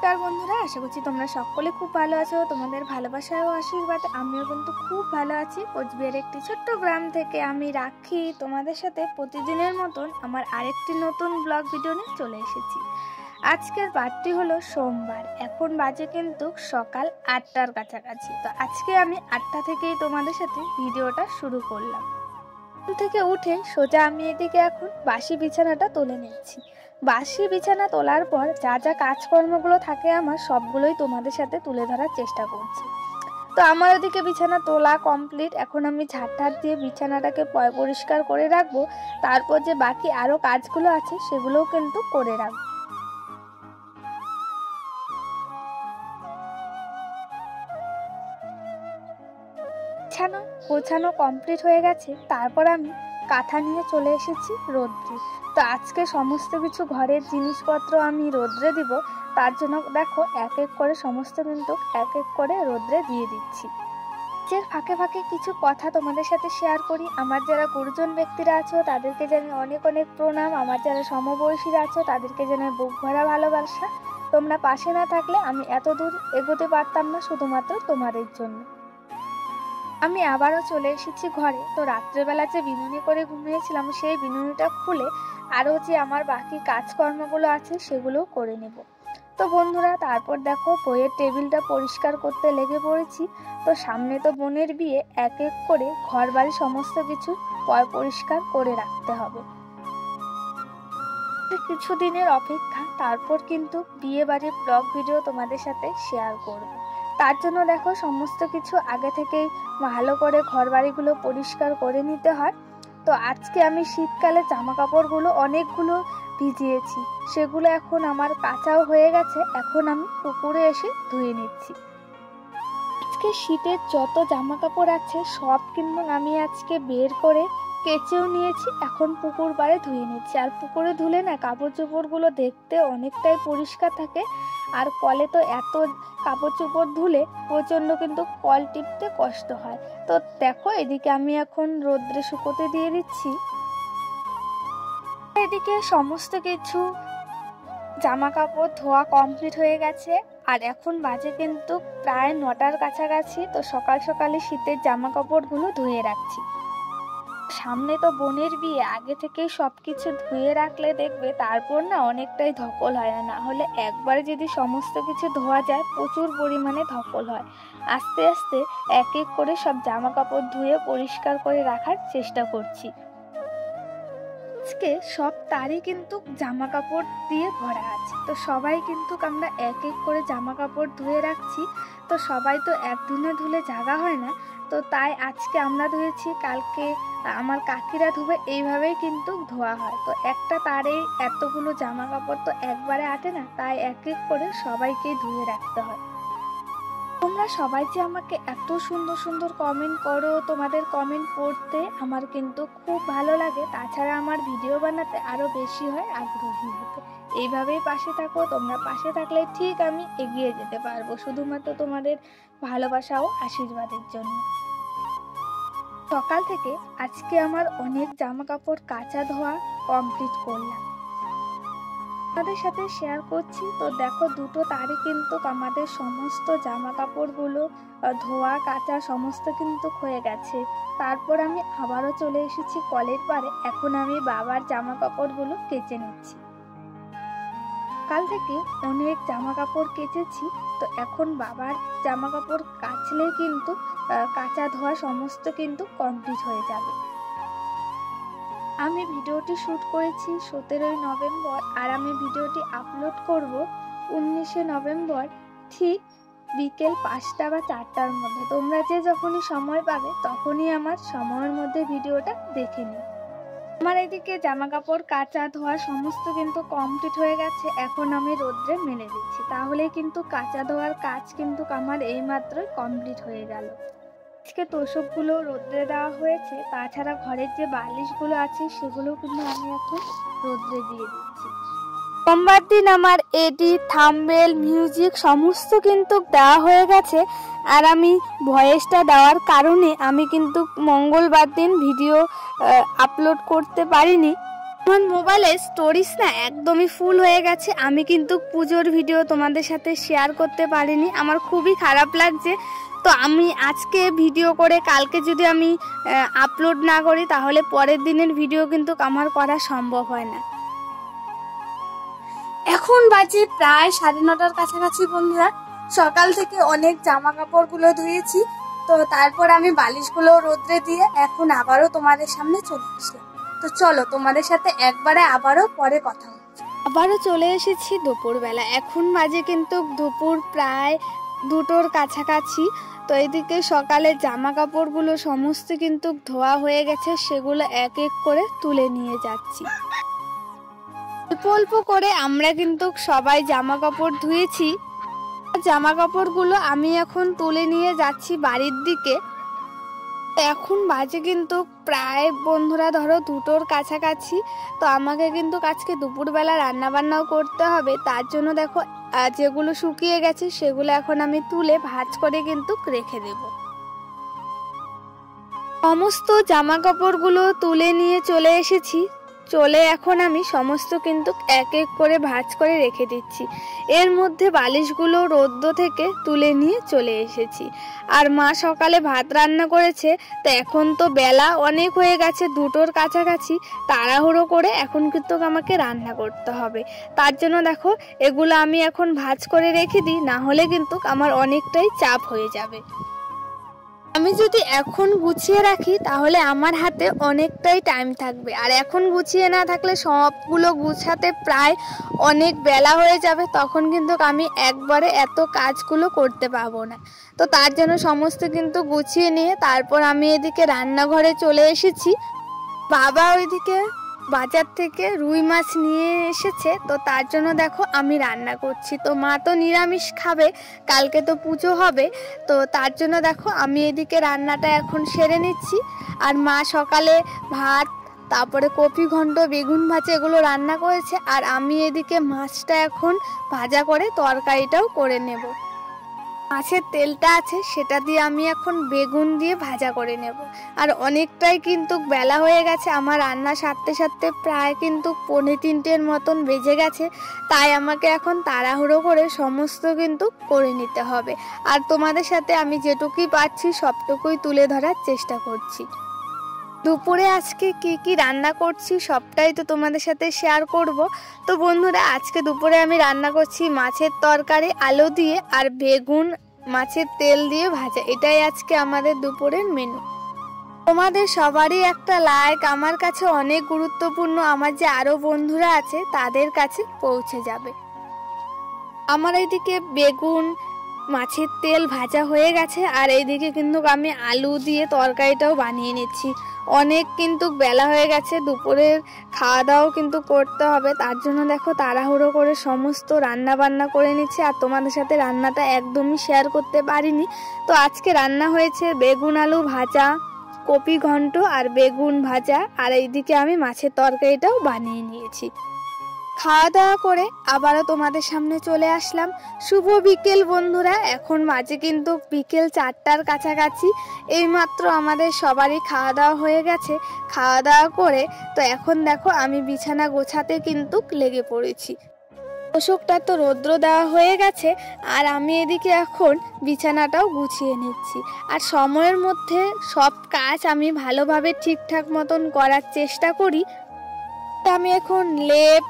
নমস্কার বন্ধুরা, আশা করছি তোমরা সকলে খুব ভালো আছো। তোমাদের ভালোবাসা ও আশীর্বাদে আমিও কিন্তু খুব ভালো আছি। কোচবিহারের একটি ছোট্ট গ্রাম থেকে আমি রাখি তোমাদের সাথে প্রতিদিনের মতন আমার আরেকটি নতুন ব্লগ ভিডিও নিয়ে চলে এসেছি। আজকের বারটি হলো সোমবার, এখন বাজে কিন্তু সকাল 8টার কাছাকাছি। তো আজকে আমি 8টা থেকেই তোমাদের সাথে ভিডিওটা শুরু করলাম। থেকে উঠে সোজা আমি এদিকে এখন বাসি বিছানাটা তুলে নিচ্ছি। বাসি বিছানা তোলার পর যা যা কাজকর্মগুলো থাকে আমার সবগুলোই তোমাদের সাথে তুলে ধরার চেষ্টা করছি। তো আমার ওদিকে বিছানা তোলা কমপ্লিট। এখন আমি ঝাড় দিয়ে বিছানাটাকে পরিষ্কার করে রাখবো। তারপর যে বাকি আরও কাজগুলো আছে সেগুলোও কিন্তু করে রাখবো। বিছানা গোছানো কমপ্লিট হয়ে গেছে। তারপর আমি কাঁথা নিয়ে চলে এসেছি রোদ্রে। তো আজকে সমস্ত কিছু ঘরের জিনিসপত্র আমি রোদ্রে দিব, তার জন্য দেখো এক এক করে সমস্ত কিন্তু এক এক করে রোদ্রে দিয়ে দিচ্ছি। এর ফাঁকে ফাঁকে কিছু কথা তোমাদের সাথে শেয়ার করি। আমার যারা গুরুজন ব্যক্তিরা আছো তাদেরকে জানাই অনেক অনেক প্রণাম। আমার যারা সমবয়সীরা আছো তাদেরকে জানাই বুক ভরা ভালোবাসা। তোমরা পাশে না থাকলে আমি এত দূর এগোতে পারতাম না, শুধুমাত্র তোমাদের জন্য। আমি আবারও চলে এসেছি ঘরে। তো রাত্রেবেলা যে বিনুনি করে ঘুমিয়েছিলাম সেই বিনুনিটা খুলে আরও যে আমার বাকি কাজকর্মগুলো আছে সেগুলোও করে নেব। তো বন্ধুরা, তারপর দেখো বইয়ের টেবিলটা পরিষ্কার করতে লেগে পড়েছি। তো সামনে তো বোনের বিয়ে, এক এক করে ঘর বাড়ি সমস্ত কিছু পরিষ্কার করে রাখতে হবে। কিছুদিনের অপেক্ষা, তারপর কিন্তু বিয়ে বাড়ির ব্লগ ভিডিও তোমাদের সাথে শেয়ার করব। তার জন্য দেখো সমস্ত কিছু আগে থেকেই ভালো করে ঘর বাড়িগুলো পরিষ্কার করে নিতে হয়। তো আজকে আমি শীতকালে জামা কাপড়গুলো অনেকগুলো ভিজিয়েছি, সেগুলো এখন আমার কাঁচাও হয়ে গেছে। এখন আমি পুকুরে এসে ধুয়ে নিচ্ছি। আজকে শীতের যত জামা কাপড় আছে সব কিন্তু আমি আজকে বের করে কেচেও নিয়েছি। এখন পুকুর পাড়ে ধুয়ে নিচ্ছি। আর পুকুরে ধুলে না কাপড় চোপড়গুলো দেখতে অনেকটাই পরিষ্কার থাকে। আর কলে তো এত কাপড় চোপড় ধুলে প্রচণ্ড কিন্তু কল টিপতে কষ্ট হয়। তো দেখো এদিকে আমি এখন রোদ্রে শুকোতে দিয়ে দিচ্ছি। এদিকে সমস্ত কিছু জামা কাপড় ধোয়া কমপ্লিট হয়ে গেছে। আর এখন বাজে কিন্তু প্রায় 9টার কাছাকাছি। তো সকাল সকালে শীতের জামা কাপড়গুলো ধুয়ে রাখছি। সামনে তো বোনের বিয়ে, আগে থেকেই সব কিছু ধুয়ে রাখলে দেখবে তারপর না অনেকটাই ধকল হয়। না হলে একবারে যদি সমস্ত কিছু ধোয়া যায় প্রচুর পরিমাণে ধকল হয়। আস্তে আস্তে এক এক করে সব জামা কাপড় ধুয়ে পরিষ্কার করে রাখার চেষ্টা করছি। আজকে সব তারই কিন্তু জামা কাপড় দিয়ে ভরা আছে। তো সবাই কিন্তু আমরা এক এক করে জামা কাপড় ধুয়ে রাখছি। তো সবাই তো একদিনে ধুলে জাগা হয় না। তো তাই আজকে আমরা ধুয়েছি, কালকে আমার কাকিরা ধুবে, এইভাবেই কিন্তু ধোয়া হয়। তো একটা তারেই এতগুলো জামা কাপড় তো একবারে আটে না, তাই এক এক করে সবাইকেই ধুয়ে রাখতে হয়। তোমরা সবাই যে আমাকে এত সুন্দর সুন্দর কমেন্ট করো, তোমাদের কমেন্ট পড়তে আমার কিন্তু খুব ভালো লাগে। তাছাড়া আমার ভিডিও বানাতে আরও বেশি হয় আগ্রহী হতে। এইভাবেই পাশে থাকো। তোমরা পাশে থাকলে ঠিক আমি এগিয়ে যেতে পারবো, শুধুমাত্র তোমাদের ভালোবাসা ও আশীর্বাদের জন্য। সকাল থেকে আজকে আমার অনেক জামা কাপড় কাচা ধোয়া কমপ্লিট করলাম, আপনাদের সাথে শেয়ার করছি। তো দেখো দুটো তারে কিন্তু আমাদের সমস্ত জামা কাপড়গুলো ধোয়া কাচা সমস্ত কিন্তু হয়ে গেছে। তারপর আমি আবারও চলে এসেছি কলের পাড়ে। এখন আমি বাবার জামা কাপড়গুলো কেচে নিচ্ছি। কাল থেকে অনেক জামা কাপড় কেচেছি। তো এখন বাবার জামা কাপড় কাচলে কিন্তু কাচা ধোয়া সমস্ত কিন্তু কমপ্লিট হয়ে যাবে। আমি ভিডিওটি শ্যুট করেছি 17ই নভেম্বর, আর আমি ভিডিওটি আপলোড করব 19শে নভেম্বর, ঠিক বিকেল 5টা বা 4টার মধ্যে। তোমরা যে যখনই সময় পাবে তখনই আমার সময়ের মধ্যে ভিডিওটা দেখে নিও। আমার এদিকে জামা কাপড় কাচা ধোয়া সমস্ত কিন্তু কমপ্লিট হয়ে গেছে। এখন আমি রোদ্রে মেলে দিচ্ছি, তাহলে কিন্তু কাচা ধোয়ার কাজ কিন্তু আমার এইমাত্রই কমপ্লিট হয়ে গেল। আজকে তোষকগুলো রোদ্রে দেওয়া হয়েছে, তাছাড়া ঘরের যে বালিশগুলো আছে সেগুলো কিন্তু আমি এখন রোদ্রে দিয়ে দিচ্ছি। সোমবার দিন আমার এডিট, থাম্বনেল, মিউজিক সমস্ত কিন্তু দেওয়া হয়ে গেছে। আর আমি ভয়েসটা দেওয়ার কারণে আমি কিন্তু মঙ্গলবার দিন ভিডিও আপলোড করতে পারিনি। আমার মোবাইলে স্টোরেজ না একদমই ফুল হয়ে গেছে। আমি কিন্তু পুজোর ভিডিও তোমাদের সাথে শেয়ার করতে পারিনি, আমার খুবই খারাপ লাগছে। তো আমি আজকে ভিডিও করে কালকে যদি আমি আপলোড না করি তাহলে পরের দিনের ভিডিও কিন্তু আমার করা সম্ভব হয় না। এখন বাজে প্রায় 9:30টার কাছাকাছি বন্ধুরা। সকাল থেকে অনেক জামা কাপড়গুলো ধুয়েছি, তো তারপর আমি বালিশগুলো রোদ্রে দিয়ে এখন আবারও তোমাদের সামনে চলে আসলাম। তো চলো তোমাদের সাথে একবারে আবারও পরে কথা হচ্ছে। আবারও চলে এসেছি দুপুরবেলা। এখন বাজে কিন্তু দুপুর প্রায় 2টোর কাছাকাছি। তো এদিকে সকালে জামা কাপড়গুলো সমস্ত কিন্তু ধোয়া হয়ে গেছে, সেগুলো এক এক করে তুলে নিয়ে যাচ্ছি। অল্প অল্প করে আমরা কিন্তু সবাই জামা কাপড় ধুয়েছি। জামা কাপড়গুলো আমি এখন তুলে নিয়ে যাচ্ছি বাড়ির দিকে। এখন বাজে কিন্তু প্রায় বন্ধুরা ধরো 2টোর কাছাকাছি। তো আমাকে কিন্তু আজকে দুপুরবেলা রান্না বান্নাও করতে হবে, তার জন্য দেখো যেগুলো শুকিয়ে গেছে সেগুলো এখন আমি তুলে ভাঁজ করে কিন্তু রেখে দেব। সমস্ত জামা কাপড়গুলো তুলে নিয়ে চলে এসেছি। চলে এখন আমি সমস্ত কিন্তু এক এক করে ভাঁজ করে রেখে দিচ্ছি। এর মধ্যে বালিশগুলো রোদ্দ থেকে তুলে নিয়ে চলে এসেছি। আর মা সকালে ভাত রান্না করেছে, তো এখন তো বেলা অনেক হয়ে গেছে, 2টোর কাছাকাছি। তাড়াহুড়ো করে এখন কিন্তু আমাকে রান্না করতে হবে। তার জন্য দেখো এগুলো আমি এখন ভাঁজ করে রেখে দিই, না হলে কিন্তু আমার অনেকটাই চাপ হয়ে যাবে। আমি যদি এখন গুছিয়ে রাখি তাহলে আমার হাতে অনেকটাই টাইম থাকবে, আর এখন গুছিয়ে না থাকলে সবগুলো গুছাতে প্রায় অনেক বেলা হয়ে যাবে, তখন কিন্তু আমি একবারে এত কাজগুলো করতে পারবো না। তো তার জন্য সমস্ত কিন্তু গুছিয়ে নিয়ে তারপর আমি এদিকে রান্নাঘরে চলে এসেছি। বাবা ওইদিকে বাজার থেকে রুই মাছ নিয়ে এসেছে, তো তার জন্য দেখো আমি রান্না করছি। তো মা তো নিরামিষ খাবে, কালকে তো পুজো হবে, তো তার জন্য দেখো আমি এদিকে রান্নাটা এখন সেরে নিচ্ছি। আর মা সকালে ভাত, তারপরে কপি ঘন্ট, বেগুন ভাজা এগুলো রান্না করেছে, আর আমি এদিকে মাছটা এখন ভাজা করে তরকারিটাও করে নেব। মাছের তেলটা আছে সেটা দিয়ে আমি এখন বেগুন দিয়ে ভাজা করে নেব। আর অনেকটাই কিন্তু বেলা হয়ে গেছে, আমার রান্না সারতে সারতে প্রায় কিন্তু 2:45-এর মতন বেজে গেছে। তাই আমাকে এখন তাড়াহুড়ো করে সমস্ত কিন্তু করে নিতে হবে। আর তোমাদের সাথে আমি যেটুকুই পাচ্ছি সবটুকুই তুলে ধরার চেষ্টা করছি। দুপুরে আজকে কি কি রান্না করছি সবটাই তো তোমাদের সাথে শেয়ার করব। তো বন্ধুরা আজকে দুপুরে আমি রান্না করছি মাছের তরকারি আলু দিয়ে আর বেগুন মাছের তেল দিয়ে ভাজা। এটাই আজকে আমাদের দুপুরের মেনু। তোমাদের সবারই একটা লাইক আমার কাছে অনেক গুরুত্বপূর্ণ, আমার যে আরো বন্ধুরা আছে তাদের কাছে পৌঁছে যাবে। আমার এইদিকে বেগুন মাছের তেল ভাজা হয়ে গেছে, আর এইদিকে কিন্তু আমি আলু দিয়ে তরকারিটাও বানিয়ে নিচ্ছি। অনেক কিন্তু বেলা হয়ে গেছে, দুপুরের খাওয়া দাওয়াও কিন্তু করতে হবে, তার জন্য দেখো তাড়াহুড়ো করে সমস্ত রান্না বান্না করে নিচ্ছি। আর তোমাদের সাথে রান্নাটা একদমই শেয়ার করতে পারিনি। তো আজকে রান্না হয়েছে বেগুন আলু ভাজা, কপি ঘন্ট আর বেগুন ভাজা, আর এইদিকে আমি মাছের তরকারিটাও বানিয়ে নিয়েছি। খাওয়া দাওয়া করে আবারও তোমাদের সামনে চলে আসলাম। শুভ বিকেল বন্ধুরা, এখন বাজে কিন্তু বিকেল 4টার কাছাকাছি। এইমাত্র আমাদের সবারই খাওয়া দাওয়া হয়ে গেছে। খাওয়া দাওয়া করে তো এখন দেখো আমি বিছানা গোছাতে কিন্তু লেগে পড়েছি। তোষকটা তো রৌদ্র দেওয়া হয়ে গেছে, আর আমি এদিকে এখন বিছানাটাও গুছিয়ে নিচ্ছি। আর সময়ের মধ্যে সব কাজ আমি ভালোভাবে ঠিকঠাক মতন করার চেষ্টা করি। আমি এখন লেপ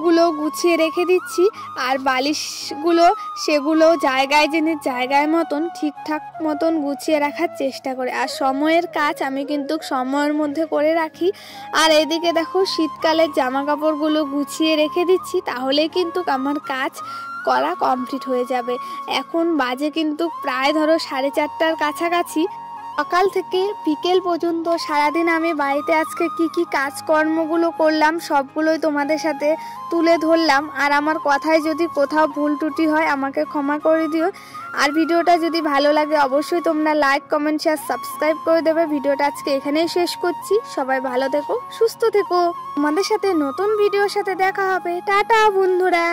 গুলো গুছিয়ে রেখে দিচ্ছি, আর বালিশগুলো সেগুলো জায়গায় জেনে জায়গায় মতন ঠিকঠাক মতন গুছিয়ে রাখার চেষ্টা করি। আর সময়ের কাজ আমি কিন্তু সময়ের মধ্যে করে রাখি। আর এদিকে দেখো শীতকালের জামা কাপড়গুলো গুছিয়ে রেখে দিচ্ছি, তাহলে কিন্তু আমার কাজ করা কমপ্লিট হয়ে যাবে। এখন বাজে কিন্তু প্রায় ধরো 4:30টার কাছাকাছি। সকাল থেকে বিকেল পর্যন্ত সারাদিন আমি বাড়িতে আজকে কি কি কাজকর্মগুলো করলাম সবগুলোই তোমাদের সাথে তুলে ধরলাম। আর আমার কথায় যদি কোথাও ভুল ত্রুটি হয় আমাকে ক্ষমা করে দিও। আর ভিডিওটা যদি ভালো লাগে অবশ্যই তোমরা লাইক কমেন্ট শেয়ার সাবস্ক্রাইব করে দেবে। ভিডিওটা আজকে এখানেই শেষ করছি। সবাই ভালো থেকো, সুস্থ থেকো। তোমাদের সাথে নতুন ভিডিওর সাথে দেখা হবে। টাটা বন্ধুরা।